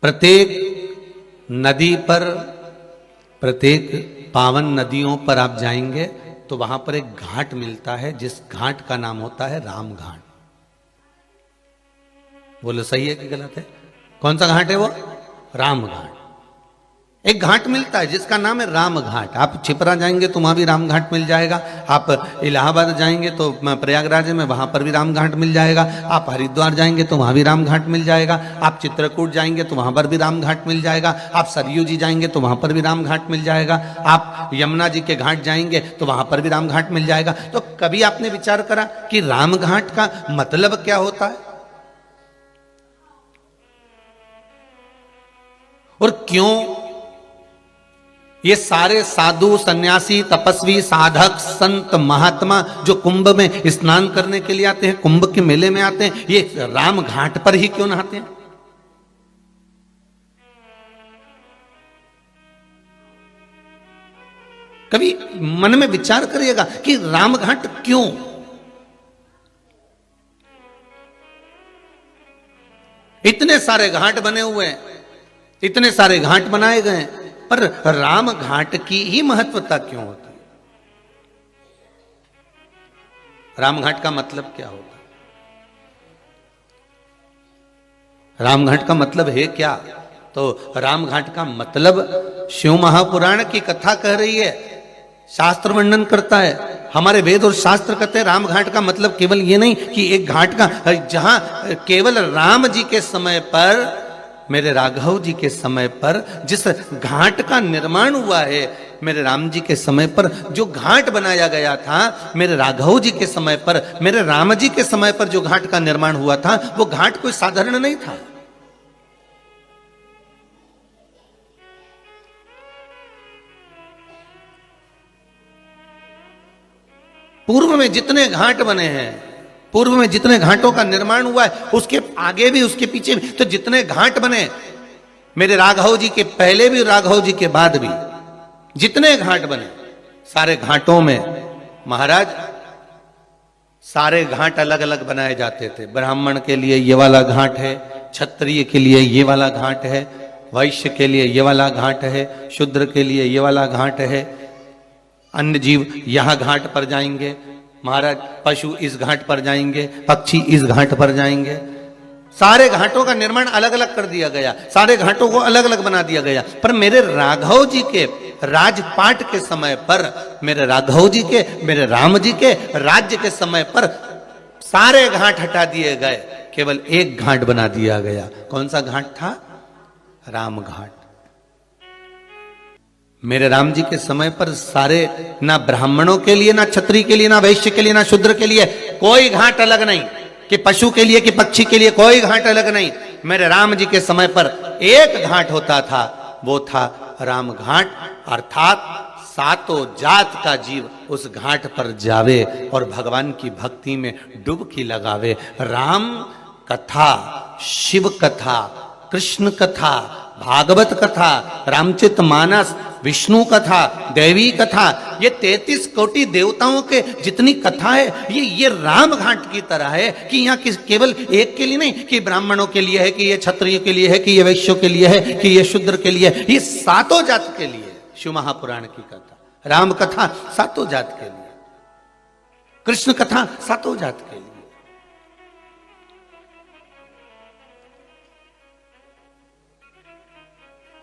प्रत्येक नदी पर, प्रत्येक पावन नदियों पर आप जाएंगे तो वहां पर एक घाट मिलता है, जिस घाट का नाम होता है राम घाट। बोलो सही है कि गलत है? कौन सा घाट है वो? राम घाट। एक घाट मिलता है जिसका नाम है राम घाट। आप छिपरा जाएंगे तो वहां भी राम घाट मिल जाएगा, आप इलाहाबाद जाएंगे तो प्रयागराज में वहां पर भी राम घाट मिल जाएगा, आप हरिद्वार जाएंगे तो वहां भी राम घाट मिल जाएगा, आप चित्रकूट जाएंगे तो वहां पर भी राम घाट मिल जाएगा, आप सरयू जी जाएंगे तो वहां पर भी राम घाट मिल जाएगा, आप यमुना जी के घाट जाएंगे तो वहां पर भी राम घाट मिल जाएगा। तो कभी आपने विचार करा कि राम घाट का मतलब क्या होता है और क्यों ये सारे साधु, सन्यासी, तपस्वी, साधक, संत, महात्मा जो कुंभ में स्नान करने के लिए आते हैं, कुंभ के मेले में आते हैं, ये राम घाट पर ही क्यों नहाते हैं? कभी मन में विचार करिएगा कि राम घाट क्यों? इतने सारे घाट बने हुए हैं, इतने सारे घाट बनाए गए हैं, पर राम घाट की ही महत्वता क्यों होती है? राम घाट का मतलब क्या होता है? राम घाट का मतलब है क्या? तो राम घाट का मतलब शिव महापुराण की कथा कह रही है, शास्त्र वर्णन करता है। हमारे वेद और शास्त्र कहते हैं राम घाट का मतलब केवल ये नहीं कि एक घाट का, जहां केवल राम जी के समय पर, मेरे राघव जी के समय पर जिस घाट का निर्माण हुआ है, मेरे राम जी के समय पर जो घाट बनाया गया था, मेरे राघव जी के समय पर, मेरे राम जी के समय पर जो घाट का निर्माण हुआ था, वो घाट कोई साधारण नहीं था। पूर्व में जितने घाट बने हैं, पूर्व में जितने घाटों का निर्माण हुआ है, उसके आगे भी, उसके पीछे भी, तो जितने घाट बने, मेरे राघव जी के पहले भी, राघव जी के बाद भी जितने घाट बने, सारे घाटों में महाराज, सारे घाट अलग अलग बनाए जाते थे। ब्राह्मण के लिए ये वाला घाट है, क्षत्रिय के लिए ये वाला घाट है, वैश्य के लिए ये वाला घाट है, शूद्र के लिए ये वाला घाट है, अन्य जीव यहां घाट पर जाएंगे महाराज, पशु इस घाट पर जाएंगे, पक्षी इस घाट पर जाएंगे। सारे घाटों का निर्माण अलग अलग कर दिया गया, सारे घाटों को अलग अलग बना दिया गया। पर मेरे राघव जी के राजपाट के समय पर, मेरे राघव जी के, मेरे राम जी के राज्य के समय पर सारे घाट हटा दिए गए, केवल एक घाट बना दिया गया। कौन सा घाट था? राम घाट। मेरे राम जी के समय पर सारे, ना ब्राह्मणों के लिए, ना क्षत्रिय के लिए, ना वैश्य के लिए, ना शूद्र के लिए कोई घाट अलग नहीं, कि पशु के लिए, कि पक्षी के लिए कोई घाट अलग नहीं। मेरे राम जी के समय पर एक घाट होता था, वो था राम घाट, अर्थात सातों जात का जीव उस घाट पर जावे और भगवान की भक्ति में डुबकी लगावे। राम कथा, शिव कथा, कृष्ण कथा, भागवत कथा, रामचरित मानस, विष्णु कथा, देवी कथा, ये 33 कोटि देवताओं के जितनी कथा है, ये राम घाट की तरह है कि यहाँ केवल एक के लिए नहीं, कि ब्राह्मणों के लिए है, कि ये क्षत्रिय के लिए है, कि ये वैश्यों के लिए है, कि ये शूद्र के लिए है, ये सातों जात के लिए। शिव महापुराण की कथा, राम कथा सातों जात के लिए, कृष्ण कथा सातों जात के लिए।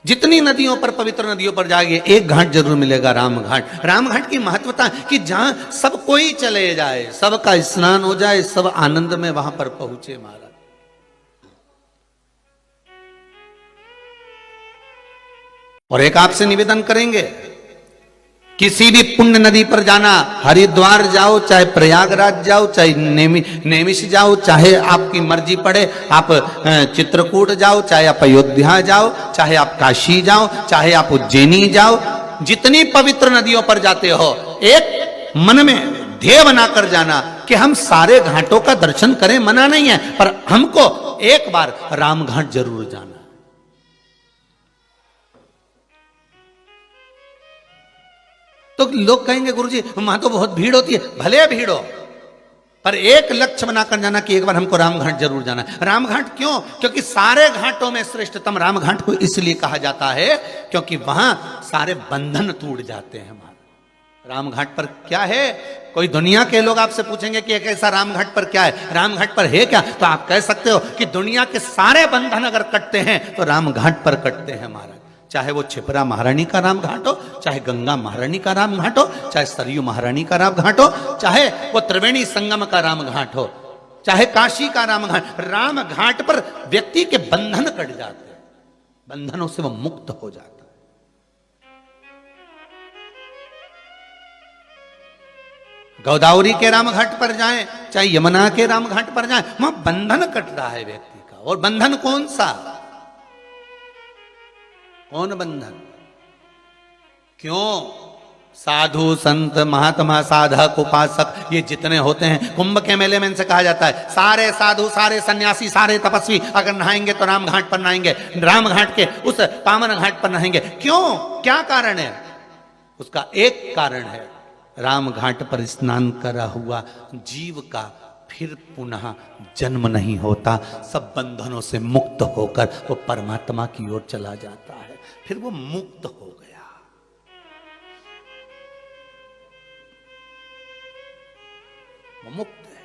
जितनी नदियों पर, पवित्र नदियों पर जाइए, एक घाट जरूर मिलेगा, राम घाट। राम घाट की महत्वता कि जहां सब कोई चले जाए, सबका स्नान हो जाए, सब आनंद में वहां पर पहुंचे महाराज। और एक आपसे निवेदन करेंगे, किसी भी पुण्य नदी पर जाना, हरिद्वार जाओ, चाहे प्रयागराज जाओ, चाहे नेमिष जाओ, चाहे आपकी मर्जी पड़े, आप चित्रकूट जाओ, चाहे आप अयोध्या जाओ, चाहे आप काशी जाओ, चाहे आप उज्जैनी जाओ, जितनी पवित्र नदियों पर जाते हो, एक मन में ध्येय बनाकर जाना कि हम सारे घाटों का दर्शन करें, मना नहीं है, पर हमको एक बार राम घाट जरूर जाना। तो लोग कहेंगे गुरुजी वहां तो बहुत भीड़ होती है, भले भीड़ हो, पर एक लक्ष्य बनाकर जाना कि एक बार हमको रामघाट जरूर जाना है। रामघाट क्यों? क्योंकि सारे घाटों में श्रेष्ठतम रामघाट को इसलिए कहा जाता है क्योंकि वहां सारे बंधन टूट जाते हैं हमारे। रामघाट पर क्या है? कोई दुनिया के लोग आपसे पूछेंगे कि एक ऐसा रामघाट पर क्या है, रामघाट पर है क्या, तो आप कह सकते हो कि दुनिया के सारे बंधन अगर कटते हैं तो रामघाट पर कटते हैं महाराज। चाहे वो छिपरा महारानी का रामघाट हो, चाहे गंगा महारानी का रामघाट हो, चाहे सरयू महारानी का रामघाट हो, चाहे वो त्रिवेणी संगम का रामघाट हो, चाहे काशी का रामघाट। रामघाट पर व्यक्ति के बंधन कट जाते हैं, बंधनों से वो मुक्त हो जाता है। गोदावरी के रामघाट पर जाएं, चाहे यमुना के रामघाट पर जाएं, वहां बंधन कट रहा है व्यक्ति का। और बंधन कौन सा? कौन बंधन? क्यों? साधु संत महात्मा साधक उपासक ये जितने होते हैं, कुंभ के मेले में इनसे कहा जाता है सारे साधु सारे सन्यासी सारे तपस्वी अगर नहाएंगे तो रामघाट पर नहाएंगे, रामघाट के उस पावन घाट पर नहाएंगे। क्यों? क्या कारण है? उसका एक कारण है, रामघाट पर स्नान करा हुआ जीव का फिर पुनः जन्म नहीं होता, सब बंधनों से मुक्त होकर वो परमात्मा की ओर चला जाता है। फिर वो मुक्त हो गया। वो मुक्त है।